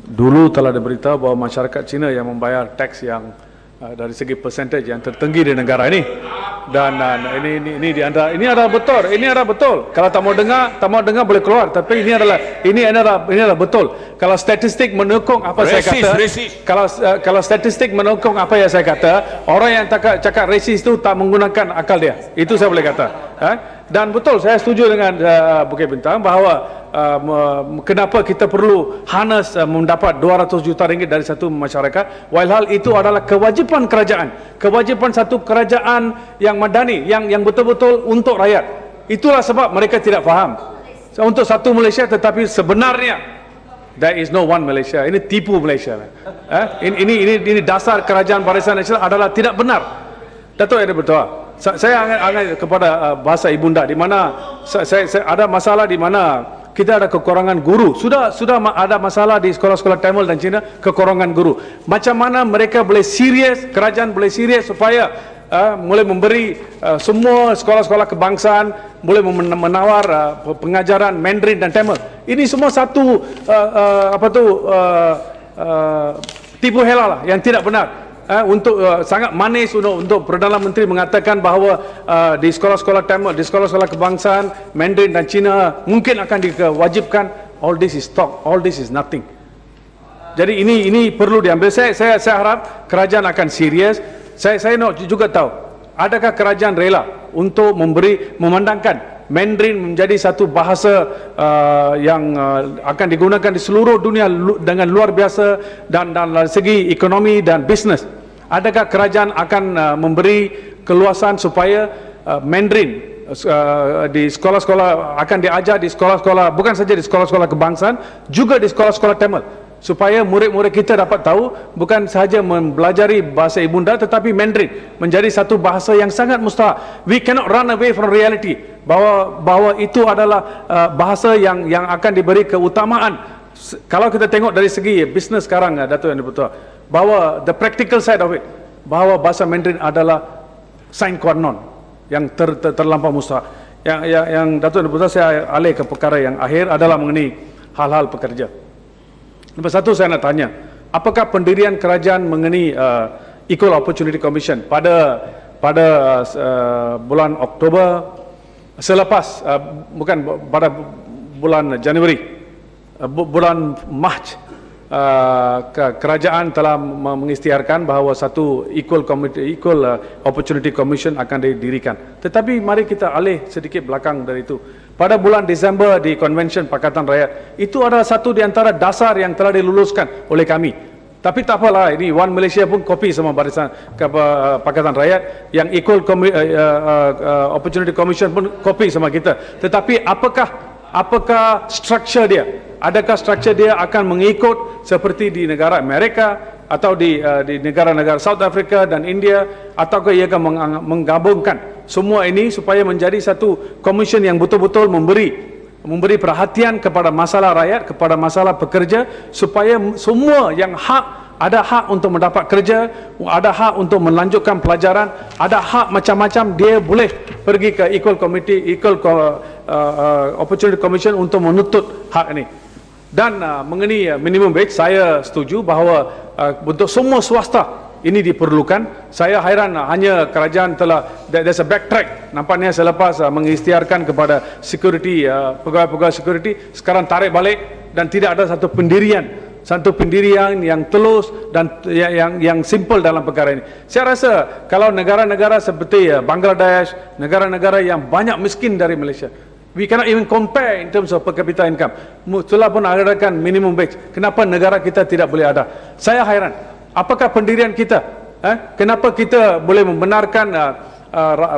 dulu telah diberitahu bahawa masyarakat Cina yang membayar teks yang dari segi percentage yang tertinggi di negara ini, dan ini adalah betul. Kalau tak mau dengar boleh keluar, tapi ini adalah betul. Kalau statistik mendukung apa saya kata, kalau statistik mendukung apa yang saya kata, orang yang cakap resis itu tak menggunakan akal dia. Itu saya boleh kata. Dan betul, saya setuju dengan Bukit Bintang bahawa kenapa kita perlu harness mendapat 200 juta ringgit dari satu masyarakat, walhal itu adalah kewajipan kerajaan, kewajipan satu kerajaan yang madani, yang betul-betul untuk rakyat. Itulah sebab mereka tidak faham untuk satu Malaysia, tetapi sebenarnya there is no one Malaysia. Ini tipu Malaysia. Ini dasar kerajaan Barisan Nasional adalah tidak benar. Datuk yang betul. Saya angkat kepada bahasa ibunda, di mana saya ada masalah di mana kita ada kekurangan guru. Sudah ada masalah di sekolah-sekolah Tamil dan Cina, kekurangan guru. Macam mana mereka boleh serius, kerajaan boleh serius supaya mulai memberi semua sekolah-sekolah kebangsaan boleh menawar pengajaran Mandarin dan Tamil. Ini semua satu tipu hela lah, yang tidak benar. Untuk sangat manis untuk Perdana Menteri mengatakan bahawa di sekolah-sekolah Tamil, di sekolah-sekolah kebangsaan Mandarin dan Cina mungkin akan diwajibkan. All this is talk, all this is nothing. Jadi ini perlu diambil. Saya harap kerajaan akan serius. Saya nak juga tahu, adakah kerajaan rela untuk memandangkan Mandarin menjadi satu bahasa yang akan digunakan di seluruh dunia dengan luar biasa, dan dari segi ekonomi dan bisnes. Adakah kerajaan akan memberi keluasan supaya Mandarin di sekolah-sekolah akan diajar di sekolah-sekolah, bukan saja di sekolah-sekolah kebangsaan, juga di sekolah-sekolah Tamil, supaya murid-murid kita dapat tahu bukan sahaja mempelajari bahasa ibunda, tetapi Mandarin menjadi satu bahasa yang sangat mustahak. We cannot run away from reality bahawa itu adalah bahasa yang akan diberi keutamaan. Kalau kita tengok dari segi bisnes sekarang, Datuk yang betul, bahawa the practical side of it, bahawa bahasa Mandarin adalah sine qua non yang terlampau mustahak. Yang Datuk yang betul, saya alih ke perkara yang akhir adalah mengenai hal-hal pekerja. Nombor satu, saya nak tanya, apakah pendirian kerajaan mengenai Equal Opportunity Commission pada bulan Oktober selepas, bukan pada bulan Januari, bulan Mac, kerajaan telah mengisytiharkan bahawa satu Equal Opportunity Commission akan didirikan. Tetapi mari kita alih sedikit belakang dari itu. Pada bulan Disember di Konvensyen Pakatan Rakyat, itu adalah satu di antara dasar yang telah diluluskan oleh kami. Tapi tak apalah, ini One Malaysia pun kopi sama Barisan Pakatan Rakyat, yang Equal Opportunity Commission pun kopi sama kita. Tetapi apakah struktur dia? Adakah struktur dia akan mengikut seperti di negara Amerika atau di negara-negara South Africa dan India, ataukah ia akan menggabungkan semua ini supaya menjadi satu komisen yang betul-betul memberi perhatian kepada masalah rakyat, kepada masalah pekerja, supaya semua yang ada hak untuk mendapat kerja, ada hak untuk melanjutkan pelajaran, ada hak macam-macam, dia boleh pergi ke Equal Opportunity Commission untuk menuntut hak ini. Dan mengenai minimum wage, saya setuju bahawa untuk semua swasta ini diperlukan. Saya hairan hanya kerajaan telah, there's a backtrack nampaknya selepas mengisytiharkan kepada security, pegawai-pegawai security, sekarang tarik balik dan tidak ada satu pendirian yang telus dan yang simple dalam perkara ini. Saya rasa kalau negara-negara seperti Bangladesh, negara-negara yang banyak miskin dari Malaysia, we cannot even compare in terms of per capita income. Telah pun adakan minimum wage. Kenapa negara kita tidak boleh ada? Saya hairan. Apakah pendirian kita? Kenapa kita boleh membenarkan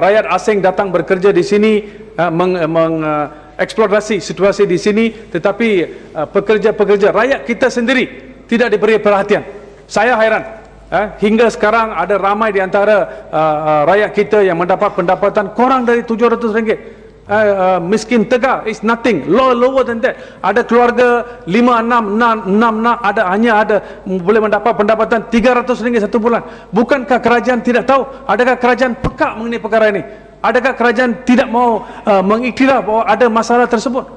rakyat asing datang bekerja di sini, mengeksplorasi situasi di sini, tetapi pekerja-pekerja rakyat kita sendiri tidak diberi perhatian? Saya hairan. Hingga sekarang ada ramai di antara rakyat kita yang mendapat pendapatan kurang dari RM700. Miskin tegar, it's nothing, lower than that. Ada keluarga 5, 6 hanya boleh mendapat pendapatan RM300 satu bulan. Bukankah kerajaan tidak tahu? Adakah kerajaan peka mengenai perkara ini? Adakah kerajaan tidak mau mengiktiraf bahawa ada masalah tersebut?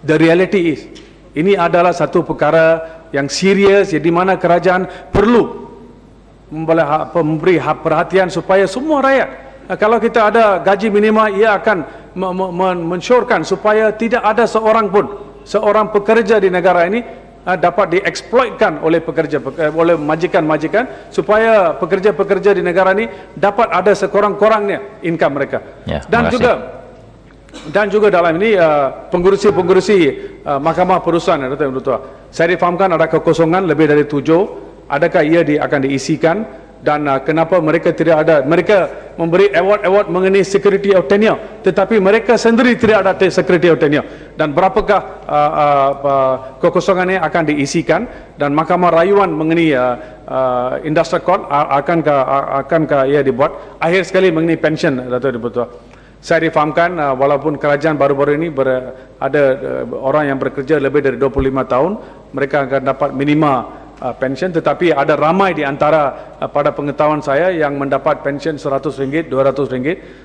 The reality is, ini adalah satu perkara yang serius, di mana kerajaan perlu memberi perhatian supaya semua rakyat, kalau kita ada gaji minima, ia akan mensyorkan supaya tidak ada seorang pekerja di negara ini dapat dieksploitkan oleh oleh majikan-majikan, supaya pekerja-pekerja di negara ini dapat ada sekurang-kurangnya income mereka. Ya, Dan juga dalam ini pengurusi Mahkamah Perusahaan, saya difahamkan ada kekosongan lebih dari 7. Adakah ia akan diisikan? Dan kenapa mereka tidak ada? Mereka memberi award mengenai security of tenure, tetapi mereka sendiri tidak ada security of tenure. Dan berapakah kekosongan ini akan diisikan? Dan Mahkamah Rayuan mengenai Industrial Court akankah ia dibuat? Akhir sekali mengenai pension, Datuk Dipertua. Saya difahamkan walaupun kerajaan baru-baru ini ada orang yang bekerja lebih dari 25 tahun, mereka akan dapat minima pension, tetapi ada ramai di antara pada pengetahuan saya yang mendapat pension RM100, RM200.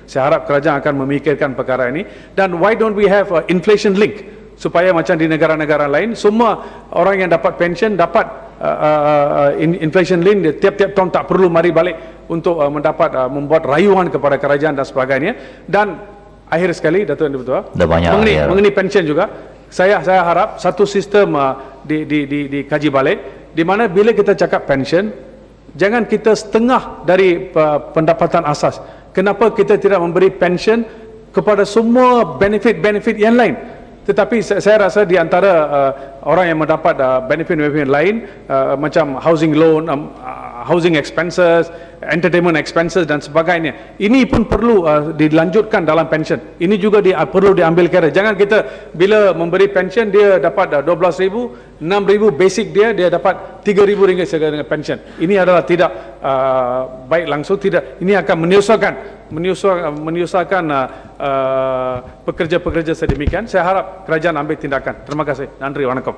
Saya harap kerajaan akan memikirkan perkara ini. Dan why don't we have inflation link, supaya macam di negara-negara lain semua orang yang dapat pension dapat inflation link, tiap-tiap tahun tak perlu mari balik untuk membuat rayuan kepada kerajaan dan sebagainya. Dan akhir sekali, Datuk Yang Dipertua, mengenai pension juga, saya harap satu sistem dikaji balik, di mana bila kita cakap pension, jangan kita setengah dari pendapatan asas. Kenapa kita tidak memberi pension kepada semua benefit-benefit yang lain? Tetapi saya rasa di antara orang yang mendapat benefit-benefit lain, macam housing loan, housing expenses, entertainment expenses dan sebagainya, ini pun perlu dilanjutkan dalam pension. Ini juga perlu diambil kira. Jangan kita bila memberi pension dia dapat 12,000, 6,000 basic dia dapat RM3,000 sebagai pension. Ini adalah tidak baik langsung, tidak. Ini akan menyusahkan pekerja-pekerja sedemikian. Saya harap kerajaan ambil tindakan. Terima kasih. Nandri, wanakkam.